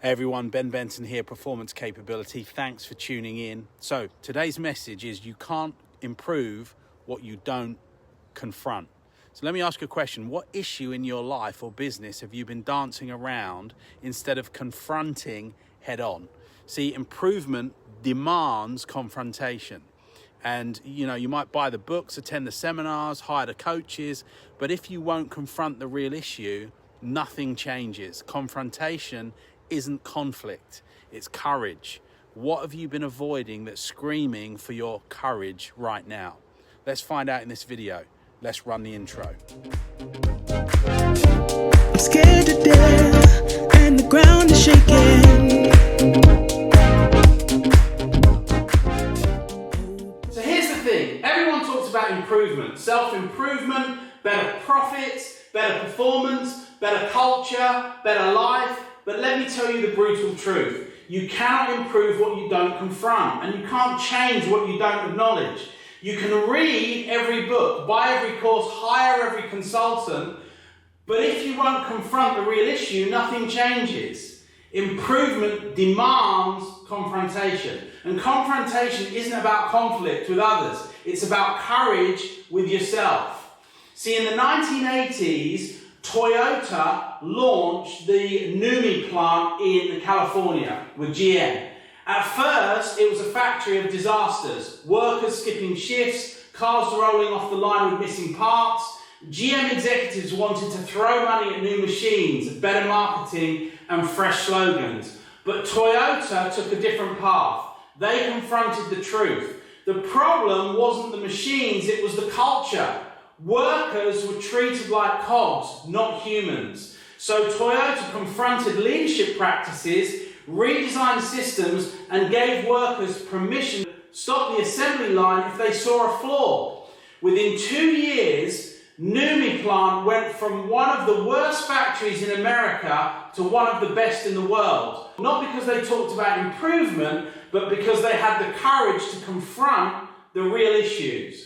Hey everyone, Benson here, Performance Capability. Thanks for tuning in. So today's message is you can't improve what you don't confront. So let me ask you a question. What issue in your life or business have you been dancing around instead of confronting head on? See, improvement demands confrontation. And you might buy the books, attend the seminars, hire the coaches, but if you won't confront the real issue, nothing changes. Confrontation isn't conflict, it's courage. What have you been avoiding that's screaming for your courage right now? Let's find out in this video. Let's run the intro. I'm scared to death and the ground is shaking. So here's the thing, everyone talks about improvement, self-improvement, better profits, better performance, better culture, better life. But let me tell you the brutal truth. You cannot improve what you don't confront, and you can't change what you don't acknowledge. You can read every book, buy every course, hire every consultant, but if you won't confront the real issue, nothing changes. Improvement demands confrontation. And confrontation isn't about conflict with others. It's about courage with yourself. See, in the 1980s, Toyota launched the NUMMI plant in California with GM. At first, it was a factory of disasters. Workers skipping shifts, cars rolling off the line with missing parts. GM executives wanted to throw money at new machines, better marketing and fresh slogans. But Toyota took a different path. They confronted the truth. The problem wasn't the machines, it was the culture. Workers were treated like cogs, not humans. So Toyota confronted leadership practices, redesigned systems, and gave workers permission to stop the assembly line if they saw a flaw. Within 2 years, NUMMI plant went from one of the worst factories in America to one of the best in the world. Not because they talked about improvement, but because they had the courage to confront the real issues.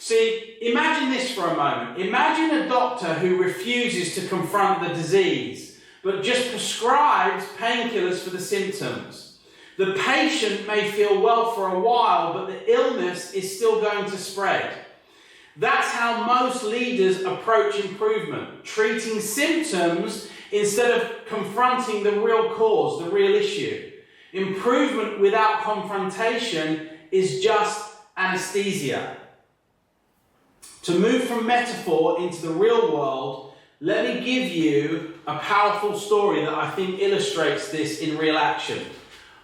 See, imagine this for a moment. Imagine a doctor who refuses to confront the disease, but just prescribes painkillers for the symptoms. The patient may feel well for a while, but the illness is still going to spread. That's how most leaders approach improvement, treating symptoms instead of confronting the real cause, the real issue. Improvement without confrontation is just anesthesia. To move from metaphor into the real world, let me give you a powerful story that I think illustrates this in real action.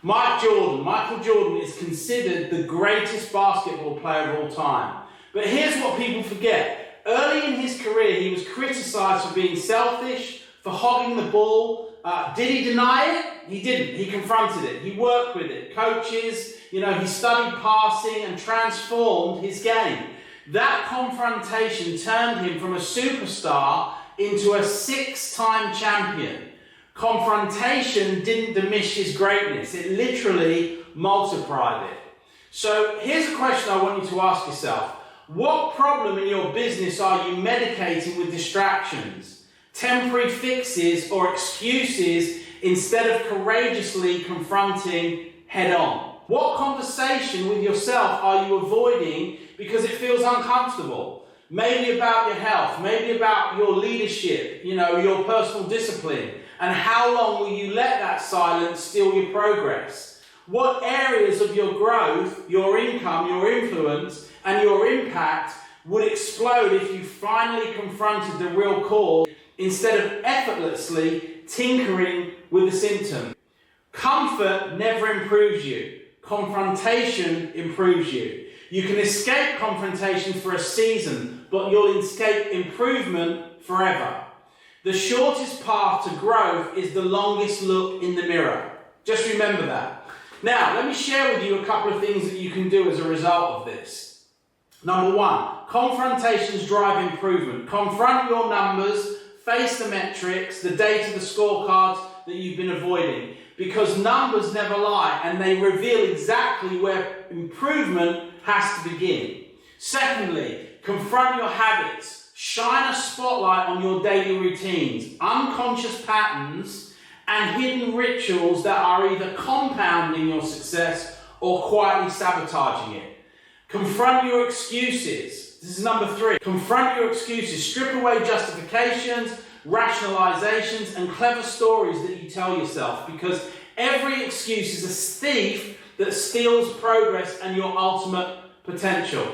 Michael Jordan is considered the greatest basketball player of all time. But here's what people forget. Early in his career, he was criticized for being selfish, for hogging the ball. Did he deny it? He didn't. He confronted it. He worked with it. Coaches, he studied passing and transformed his game. That confrontation turned him from a superstar into a 6-time champion. Confrontation didn't diminish his greatness. It literally multiplied it. So here's a question I want you to ask yourself. What problem in your business are you medicating with distractions, temporary fixes or excuses instead of courageously confronting head on? What conversation with yourself are you avoiding because it feels uncomfortable? Maybe about your health, maybe about your leadership, your personal discipline. And how long will you let that silence steal your progress? What areas of your growth, your income, your influence, and your impact would explode if you finally confronted the real cause instead of effortlessly tinkering with the symptom? Comfort never improves you. Confrontation improves you. You can escape confrontation for a season, but you'll escape improvement forever. The shortest path to growth is the longest look in the mirror. Just remember that. Now, let me share with you a couple of things that you can do as a result of this. Number one, confrontations drive improvement. Confront your numbers, face the metrics, the data, the scorecards that you've been avoiding. Because numbers never lie and they reveal exactly where improvement has to begin. Secondly, confront your habits. Shine a spotlight on your daily routines, unconscious patterns and hidden rituals that are either compounding your success or quietly sabotaging it. Confront your excuses. This is number 3. Confront your excuses. Strip away justifications, rationalizations, and clever stories that you tell yourself, because every excuse is a thief that steals progress and your ultimate potential.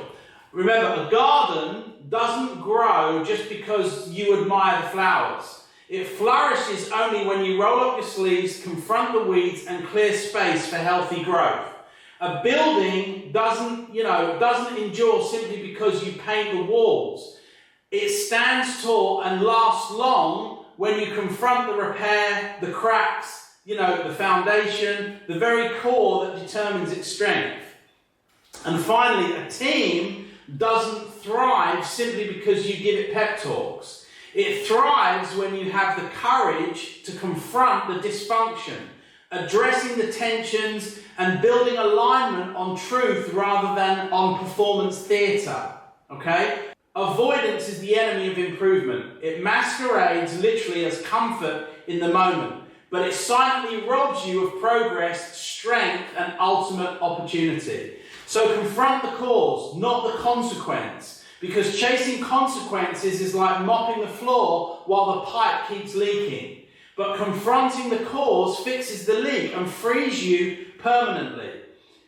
Remember, a garden doesn't grow just because you admire the flowers. It flourishes only when you roll up your sleeves, confront the weeds, and clear space for healthy growth. A building doesn't endure simply because you paint the walls. It stands tall and lasts long when you confront the repair, the cracks, the foundation, the very core that determines its strength. And finally, a team doesn't thrive simply because you give it pep talks. It thrives when you have the courage to confront the dysfunction, addressing the tensions and building alignment on truth rather than on performance theatre. Okay? Avoidance is the enemy of improvement. It masquerades literally as comfort in the moment, but it silently robs you of progress, strength, and ultimate opportunity. So confront the cause, not the consequence. Because chasing consequences is like mopping the floor while the pipe keeps leaking. But confronting the cause fixes the leak and frees you permanently.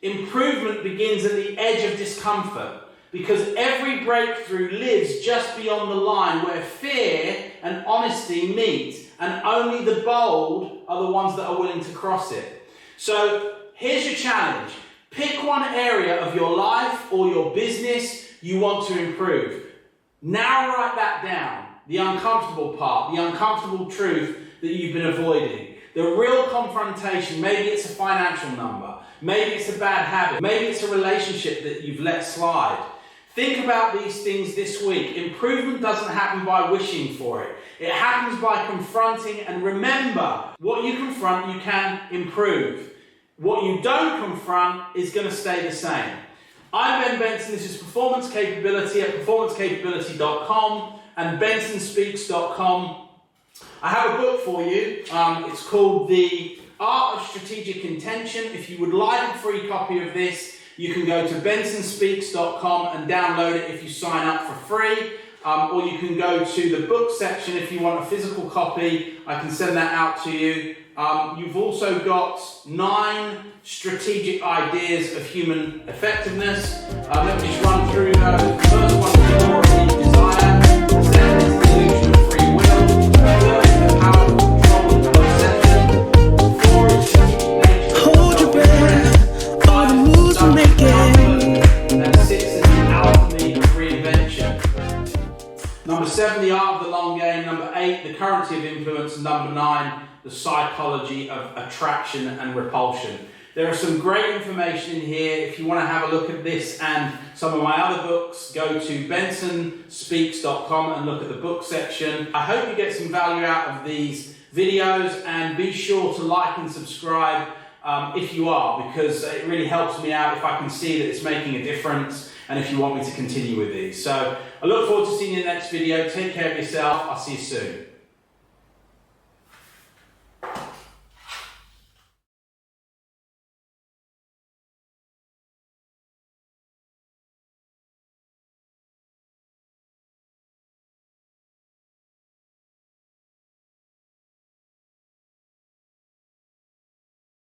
Improvement begins at the edge of discomfort, because every breakthrough lives just beyond the line where fear and honesty meet, and only the bold are the ones that are willing to cross it. So here's your challenge. Pick one area of your life or your business you want to improve. Now write that down. The uncomfortable part, the uncomfortable truth that you've been avoiding. The real confrontation, maybe it's a financial number, maybe it's a bad habit, maybe it's a relationship that you've let slide. Think about these things this week. Improvement doesn't happen by wishing for it. It happens by confronting, and remember, what you confront you can improve. What you don't confront is going to stay the same. I'm Benson. This is Performance Capability at performancecapability.com and bensonspeaks.com. I have a book for you. It's called The Art of Strategic Intention. If you would like a free copy of this, you can go to bensonspeaks.com and download it if you sign up for free. Or you can go to the book section if you want a physical copy. I can send that out to you. You've also got 9 strategic ideas of human effectiveness. Let me just run through those. The first one is the law of desire. The second is the illusion of free will. The third is the power of control and perception. 4 is the nature of Hold your breath, all the moves we're making. And 6 is the alchemy of reinvention. Number 7, the art of the long game. Number 8, the currency of influence. And number 9, the psychology of attraction and repulsion. There are some great information in here. If you want to have a look at this and some of my other books, go to bensonspeaks.com and look at the book section. I hope you get some value out of these videos, and be sure to like and subscribe if you are, because it really helps me out if I can see that it's making a difference, and if you want me to continue with these. So I look forward to seeing you in the next video. Take care of yourself. I'll see you soon.